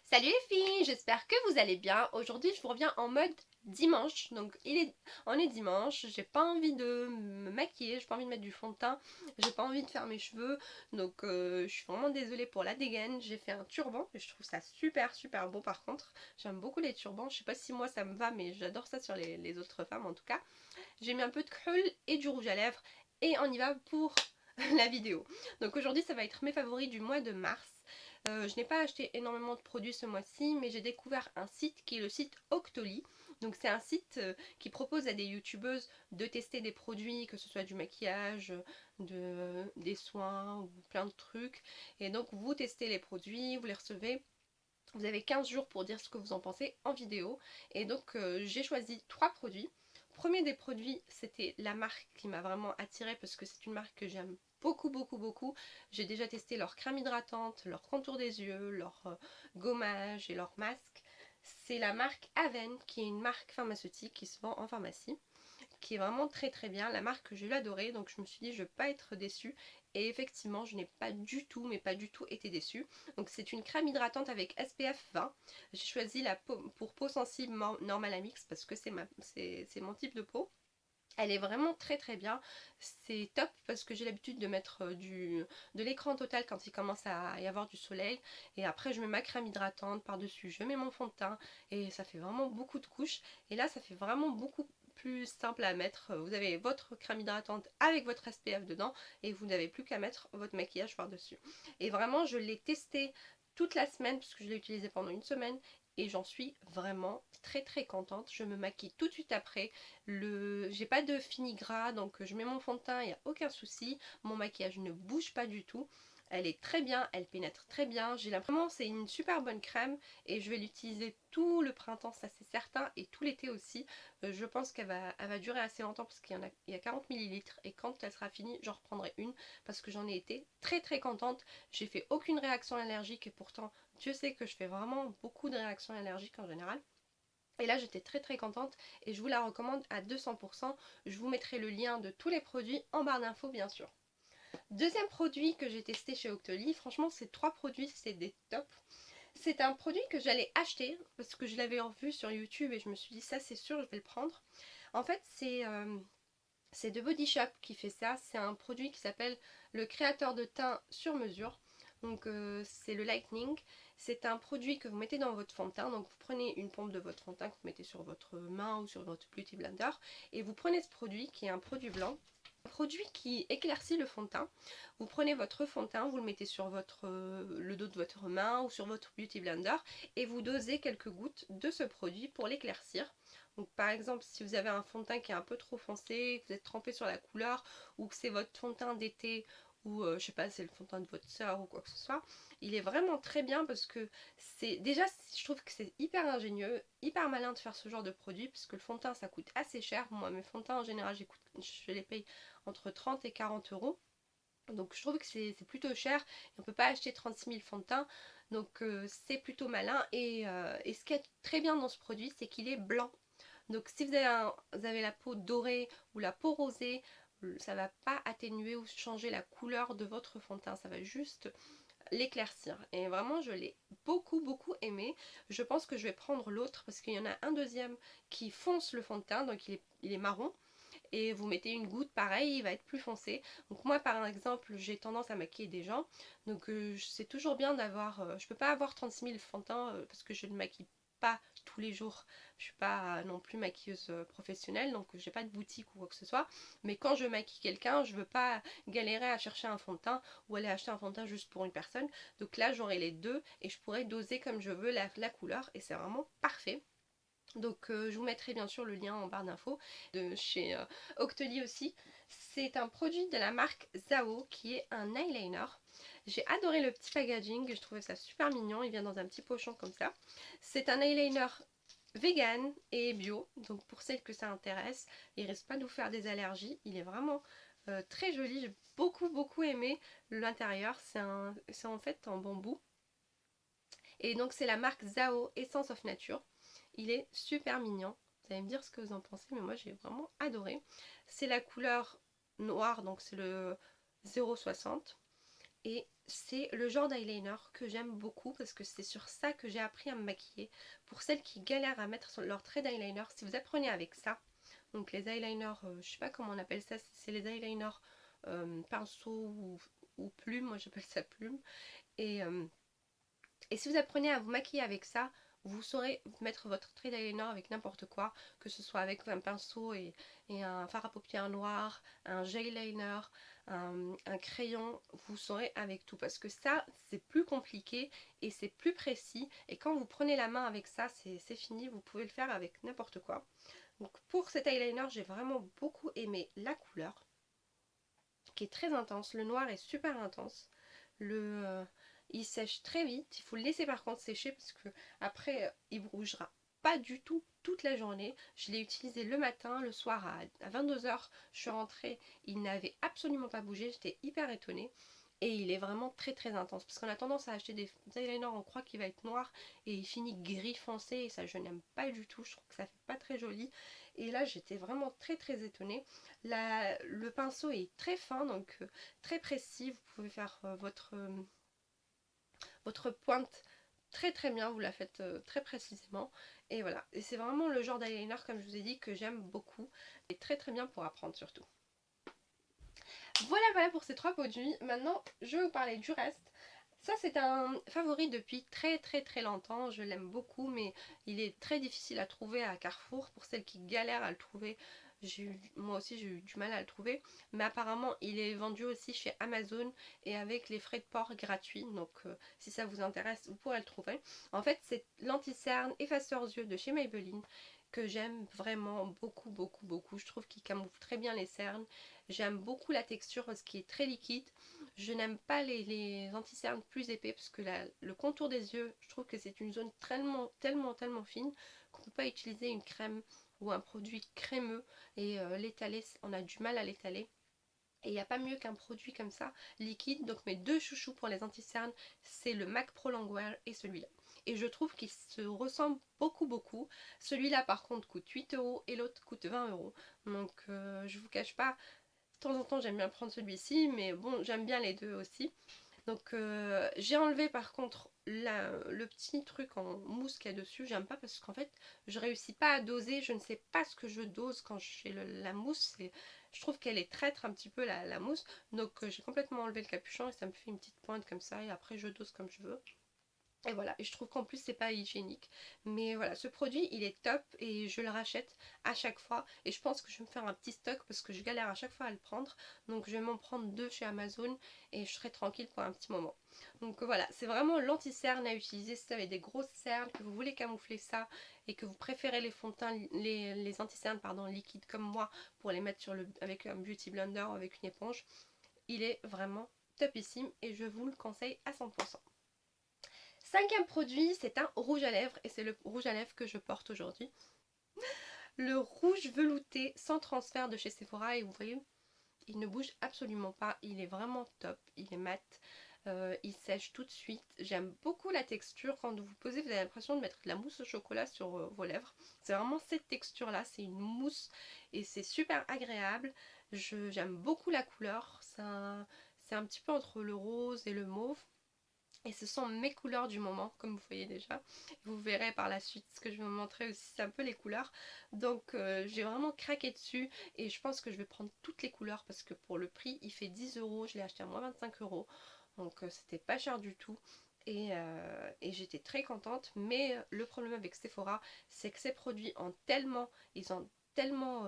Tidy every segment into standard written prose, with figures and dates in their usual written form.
Salut les filles, j'espère que vous allez bien. Aujourd'hui je vous reviens en mode dimanche. Donc on est dimanche, j'ai pas envie de me maquiller, j'ai pas envie de mettre du fond de teint, j'ai pas envie de faire mes cheveux. Donc je suis vraiment désolée pour la dégaine. J'ai fait un turban et je trouve ça super beau par contre. J'aime beaucoup les turbans, je sais pas si moi ça me va mais j'adore ça sur les autres femmes en tout cas. J'ai mis un peu de krul et du rouge à lèvres et on y va pour la vidéo. Donc aujourd'hui ça va être mes favoris du mois de mars. Je n'ai pas acheté énormément de produits ce mois-ci, mais j'ai découvert un site qui est le site Octoly. Donc c'est un site qui propose à des youtubeuses de tester des produits, que ce soit du maquillage, des soins ou plein de trucs. Et donc vous testez les produits, vous les recevez. Vous avez 15 jours pour dire ce que vous en pensez en vidéo. Et donc j'ai choisi 3 produits. Premier des produits, c'était la marque qui m'a vraiment attirée parce que c'est une marque que j'aime beaucoup. J'ai déjà testé leur crème hydratante, leur contour des yeux, leur gommage et leur masque. C'est la marque Aven qui est une marque pharmaceutique qui se vend en pharmacie, qui est vraiment très bien. La marque, je l'ai adorée, donc je me suis dit je ne vais pas être déçue. Et effectivement, je n'ai pas du tout, mais pas du tout été déçue. Donc c'est une crème hydratante avec SPF 20. J'ai choisi la peau pour peau sensible Normal Mix parce que c'est mon type de peau. Elle est vraiment très bien. C'est top parce que j'ai l'habitude de mettre de l'écran total quand il commence à y avoir du soleil. Et après, je mets ma crème hydratante par-dessus. Je mets mon fond de teint et ça fait vraiment beaucoup de couches. Et là, ça fait vraiment beaucoup plus simple à mettre. Vous avez votre crème hydratante avec votre SPF dedans et vous n'avez plus qu'à mettre votre maquillage par-dessus. Et vraiment, je l'ai testé toute la semaine puisque je l'ai utilisé pendant une semaine et j'en suis vraiment très contente. Je me maquille tout de suite après. J'ai pas de fini gras, donc je mets mon fond de teint, il n'y a aucun souci. Mon maquillage ne bouge pas du tout. Elle est très bien, elle pénètre très bien. J'ai l'impression que c'est une super bonne crème et je vais l'utiliser tout le printemps, ça c'est certain, et tout l'été aussi. Je pense elle va durer assez longtemps parce il y a 40 millilitres et quand elle sera finie, j'en reprendrai une parce que j'en ai été très contente. J'ai fait aucune réaction allergique et pourtant, Dieu sait que je fais vraiment beaucoup de réactions allergiques en général. Et là j'étais très contente et je vous la recommande à 200%. Je vous mettrai le lien de tous les produits en barre d'infos bien sûr. Deuxième produit que j'ai testé chez Octoly, franchement ces trois produits c'est des tops. C'est un produit que j'allais acheter parce que je l'avais revu sur YouTube et je me suis dit ça c'est sûr je vais le prendre. En fait c'est de Body Shop qui fait ça. C'est un produit qui s'appelle le créateur de teint sur mesure. Donc c'est le Lightning. C'est un produit que vous mettez dans votre fond de teint. Donc vous prenez une pompe de votre fond de teint que vous mettez sur votre main ou sur votre Beauty Blender. Et vous prenez ce produit qui est un produit blanc. Un produit qui éclaircit le fond de teint. Vous prenez votre fond de teint, vous le mettez sur le dos de votre main ou sur votre Beauty Blender. Et vous dosez quelques gouttes de ce produit pour l'éclaircir. Donc par exemple si vous avez un fond de teint qui est un peu trop foncé, que vous êtes trempé sur la couleur ou que c'est votre fond de teint d'été ou je sais pas c'est le fond de teint de votre soeur ou quoi que ce soit, il est vraiment très bien parce que je trouve que c'est hyper ingénieux, hyper malin de faire ce genre de produit parce que le fond de teint ça coûte assez cher. Moi mes fonds de teint en général je les paye entre 30 et 40 euros. Donc je trouve que c'est plutôt cher et on ne peut pas acheter 36 000 fonds de teint. Donc c'est plutôt malin et ce qui est très bien dans ce produit c'est qu'il est blanc. Donc si vous avez la peau dorée ou la peau rosée, ça va pas atténuer ou changer la couleur de votre fond de teint, ça va juste l'éclaircir. Et vraiment je l'ai beaucoup aimé. Je pense que je vais prendre l'autre parce qu'il y en a un deuxième qui fonce le fond de teint, donc il est marron. Et vous mettez une goutte, pareil, il va être plus foncé. Donc moi par exemple, j'ai tendance à maquiller des gens. Donc c'est toujours bien d'avoir... je peux pas avoir 36 000 fonds de teint parce que je ne maquille pas tous les jours. Je suis pas non plus maquilleuse professionnelle, donc j'ai pas de boutique ou quoi que ce soit. Mais quand je maquille quelqu'un, je veux pas galérer à chercher un fond de teint ou aller acheter un fond de teint juste pour une personne. Donc là j'aurai les deux et je pourrai doser comme je veux la couleur et c'est vraiment parfait. Donc je vous mettrai bien sûr le lien en barre d'infos de chez Octoly aussi. C'est un produit de la marque Zao qui est un eyeliner. J'ai adoré le petit packaging, je trouvais ça super mignon, il vient dans un petit pochon comme ça. C'est un eyeliner vegan et bio, donc pour celles que ça intéresse, il risque pas de vous faire des allergies, il est vraiment très joli, j'ai beaucoup aimé l'intérieur, c'est en fait en bambou. Et donc c'est la marque Zao Essence of Nature. Il est super mignon. Vous allez me dire ce que vous en pensez, mais moi j'ai vraiment adoré. C'est la couleur noire, donc c'est le 0,60. Et c'est le genre d'eyeliner que j'aime beaucoup parce que c'est sur ça que j'ai appris à me maquiller. Pour celles qui galèrent à mettre leur trait d'eyeliner, si vous apprenez avec ça, donc les eyeliners, je sais pas comment on appelle ça, c'est les eyeliners pinceau ou plume, moi j'appelle ça plume. Et, euh, et si vous apprenez à vous maquiller avec ça, vous saurez mettre votre trait d'eyeliner avec n'importe quoi, que ce soit avec un pinceau et un fard à paupières noir, un gel liner, un crayon, vous saurez avec tout. Parce que ça, c'est plus compliqué et c'est plus précis. Et quand vous prenez la main avec ça, c'est fini, vous pouvez le faire avec n'importe quoi. Donc pour cet eyeliner, j'ai vraiment beaucoup aimé la couleur, qui est très intense. Le noir est super intense. Il sèche très vite. Il faut le laisser par contre sécher parce que après il bougera pas du tout toute la journée. Je l'ai utilisé le matin, le soir à 22h. Je suis rentrée, il n'avait absolument pas bougé. J'étais hyper étonnée. Et il est vraiment très très intense parce qu'on a tendance à acheter des eyeliners, on croit qu'il va être noir et il finit gris foncé et ça je n'aime pas du tout, je trouve que ça fait pas très joli. Et là j'étais vraiment très très étonnée. Le pinceau est très fin, donc très précis, vous pouvez faire votre pointe très très bien, vous la faites très précisément. Et voilà, et c'est vraiment le genre d'eyeliner comme je vous ai dit que j'aime beaucoup et très très bien pour apprendre surtout. Voilà pour ces trois produits. Maintenant, je vais vous parler du reste. Ça, c'est un favori depuis très très très longtemps. Je l'aime beaucoup, mais il est très difficile à trouver à Carrefour. Pour celles qui galèrent à le trouver, moi aussi j'ai eu du mal à le trouver. Mais apparemment, il est vendu aussi chez Amazon et avec les frais de port gratuits. Donc, si ça vous intéresse, vous pourrez le trouver. En fait, c'est l'anti-cerne effaceur yeux de chez Maybelline que j'aime vraiment beaucoup beaucoup beaucoup. Je trouve qu'il camoufle très bien les cernes. J'aime beaucoup la texture parce qu'il est très liquide. Je n'aime pas les anti-cernes plus épais parce que le contour des yeux, je trouve que c'est une zone tellement fine qu'on ne peut pas utiliser une crème ou un produit crémeux et l'étaler, on a du mal à l'étaler. Et il n'y a pas mieux qu'un produit comme ça, liquide. Donc mes deux chouchous pour les anti-cernes, c'est le MAC Pro Longwear et celui-là. Et je trouve qu'ils se ressemblent beaucoup. Celui-là par contre coûte 8€ et l'autre coûte 20€. Donc je vous cache pas, de temps en temps j'aime bien prendre celui-ci, mais bon j'aime bien les deux aussi. Donc j'ai enlevé par contre le petit truc en mousse qu'il y a dessus. J'aime pas parce qu'en fait je réussis pas à doser. Je ne sais pas ce que je dose quand je fais la mousse. Je trouve qu'elle est traître un petit peu la mousse. Donc j'ai complètement enlevé le capuchon et ça me fait une petite pointe comme ça. Et après je dose comme je veux. Et voilà, et je trouve qu'en plus c'est pas hygiénique. Mais voilà, ce produit il est top et je le rachète à chaque fois. Et je pense que je vais me faire un petit stock parce que je galère à chaque fois à le prendre. Donc je vais m'en prendre deux chez Amazon et je serai tranquille pour un petit moment. Donc voilà, c'est vraiment l'anti-cerne à utiliser si vous avez des grosses cernes, que vous voulez camoufler ça et que vous préférez les fonds de teint, les anti-cernes pardon, liquides comme moi pour les mettre avec un beauty blender ou avec une éponge. Il est vraiment topissime et je vous le conseille à 100%. Cinquième produit, c'est un rouge à lèvres et c'est le rouge à lèvres que je porte aujourd'hui. Le rouge velouté sans transfert de chez Sephora et vous voyez, il ne bouge absolument pas, il est vraiment top, il est mat, il sèche tout de suite. J'aime beaucoup la texture, quand vous posez vous avez l'impression de mettre de la mousse au chocolat sur vos lèvres. C'est vraiment cette texture là, c'est une mousse et c'est super agréable. J'aime beaucoup la couleur, c'est un petit peu entre le rose et le mauve. Et ce sont mes couleurs du moment, comme vous voyez déjà. Vous verrez par la suite ce que je vais vous montrer aussi, c'est un peu les couleurs. Donc j'ai vraiment craqué dessus et je pense que je vais prendre toutes les couleurs parce que pour le prix, il fait 10€. Je l'ai acheté à moins 25€. Donc c'était pas cher du tout. Et j'étais très contente. Mais le problème avec Sephora, c'est que ces produits ils ont tellement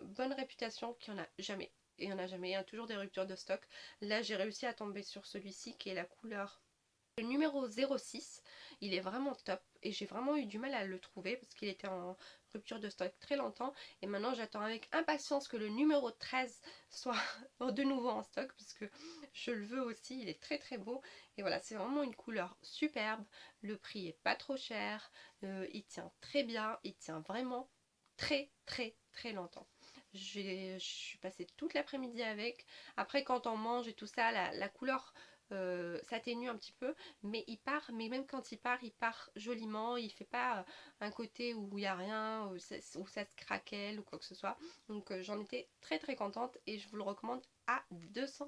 bonne réputation qu'il n'y en a jamais. Et il n'y en a jamais, il y a toujours des ruptures de stock. Là j'ai réussi à tomber sur celui-ci qui est la couleur le numéro 06, il est vraiment top et j'ai vraiment eu du mal à le trouver parce qu'il était en rupture de stock très longtemps et maintenant j'attends avec impatience que le numéro 13 soit de nouveau en stock parce que je le veux aussi, il est très beau et voilà, c'est vraiment une couleur superbe, le prix est pas trop cher, il tient très bien, il tient vraiment très longtemps. Je suis passée toute l'après-midi avec. Après quand on mange et tout ça, la couleur s'atténue un petit peu, mais mais même quand il part joliment, il fait pas un côté où il n'y a rien, où ça se craquelle ou quoi que ce soit. Donc j'en étais très contente et je vous le recommande à 200%.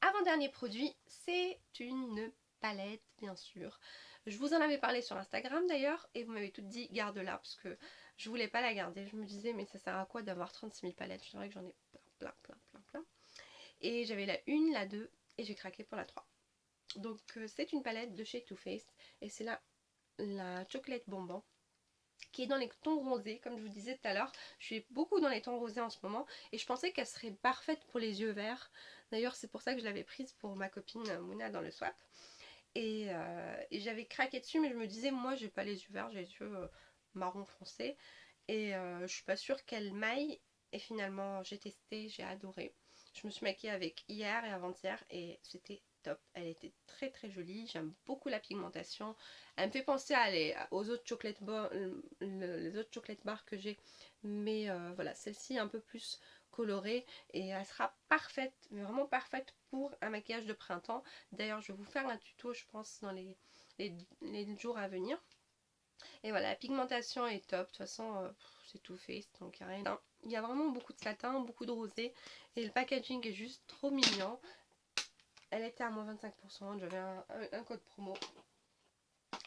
avant-dernier produit, c'est une palette bien sûr. Je vous en avais parlé sur Instagram d'ailleurs et vous m'avez toutes dit garde-la parce que je voulais pas la garder. Je me disais mais ça sert à quoi d'avoir 36 000 palettes? C'est vrai que j'en ai plein. Et j'avais la 1, la 2 et j'ai craqué pour la 3. Donc c'est une palette de chez Too Faced et c'est la Chocolate Bonbon qui est dans les tons rosés, comme je vous disais tout à l'heure. Je suis beaucoup dans les tons rosés en ce moment et je pensais qu'elle serait parfaite pour les yeux verts. D'ailleurs c'est pour ça que je l'avais prise pour ma copine Mouna dans le swap. Et j'avais craqué dessus mais je me disais moi j'ai pas les yeux verts, j'ai les yeux marron foncé et je suis pas sûre qu'elle maille. Et finalement j'ai testé, j'ai adoré. Je me suis maquillée avec hier et avant-hier et c'était top. Elle était très jolie, j'aime beaucoup la pigmentation. Elle me fait penser aux autres chocolate bars, les autres chocolate bars que j'ai. Mais voilà, celle-ci est un peu plus colorée et elle sera parfaite, mais vraiment parfaite pour un maquillage de printemps. D'ailleurs je vais vous faire un tuto je pense dans les jours à venir. Et voilà, la pigmentation est top, de toute façon c'est tout fait, donc il n'y a rien. Il y a vraiment beaucoup de satin, beaucoup de rosé et le packaging est juste trop mignon. Elle était à moins 25%, j'avais un code promo.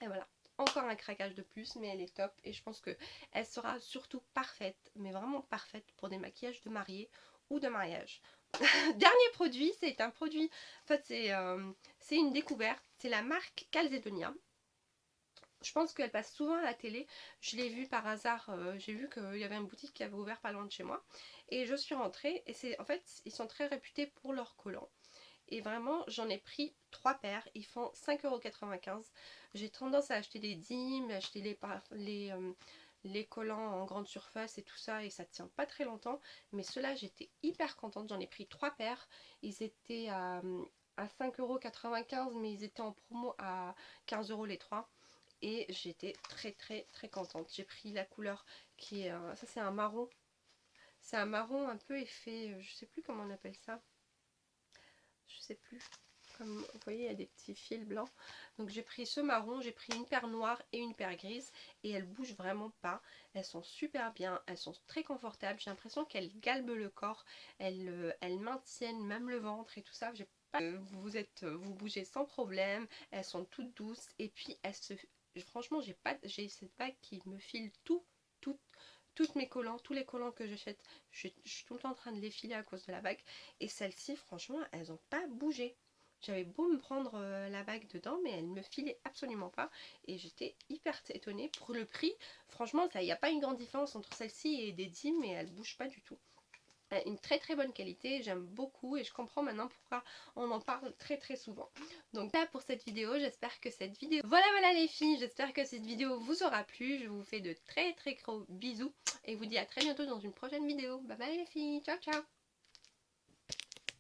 Et voilà, encore un craquage de plus, mais elle est top et je pense qu'elle sera surtout parfaite, mais vraiment parfaite pour des maquillages de mariée ou de mariage. Dernier produit, c'est un produit, en fait c'est une découverte, c'est la marque Calzedonia. Je pense qu'elle passe souvent à la télé. Je l'ai vue par hasard. J'ai vu qu'il y avait une boutique qui avait ouvert pas loin de chez moi. Et je suis rentrée. Et en fait, ils sont très réputés pour leurs collants. Et vraiment, j'en ai pris 3 paires. Ils font 5,95 €. J'ai tendance à acheter des dîmes, acheter les collants en grande surface et tout ça. Et ça tient pas très longtemps. Mais ceux-là, j'étais hyper contente. J'en ai pris 3 paires. Ils étaient à 5,95 €. Mais ils étaient en promo à 15 € les 3. Et j'étais très contente. J'ai pris la couleur qui est ça c'est un marron. C'est un marron un peu effet, je sais plus comment on appelle ça. Je sais plus. Comme vous voyez, il y a des petits fils blancs. Donc j'ai pris ce marron, j'ai pris une paire noire et une paire grise. Et elles bougent vraiment pas. Elles sont super bien, elles sont très confortables. J'ai l'impression qu'elles galbent le corps. Elles maintiennent même le ventre et tout ça. J'ai pas... vous bougez sans problème. Elles sont toutes douces. Et puis elles se... Franchement, j'ai cette bague qui me file toutes mes collants, tous les collants que j'achète, je suis tout le temps en train de les filer à cause de la bague. Et celles-ci, franchement, elles n'ont pas bougé. J'avais beau me prendre la bague dedans, mais elle ne me filait absolument pas. Et j'étais hyper étonnée. Pour le prix, franchement, il n'y a pas une grande différence entre celle-ci et des 10, mais elle ne bouge pas du tout. Une très bonne qualité, j'aime beaucoup et je comprends maintenant pourquoi on en parle très souvent. Donc là pour cette vidéo, j'espère que cette vidéo... Voilà les filles, j'espère que cette vidéo vous aura plu. Je vous fais de très gros bisous et vous dis à très bientôt dans une prochaine vidéo. Bye bye les filles, ciao ciao.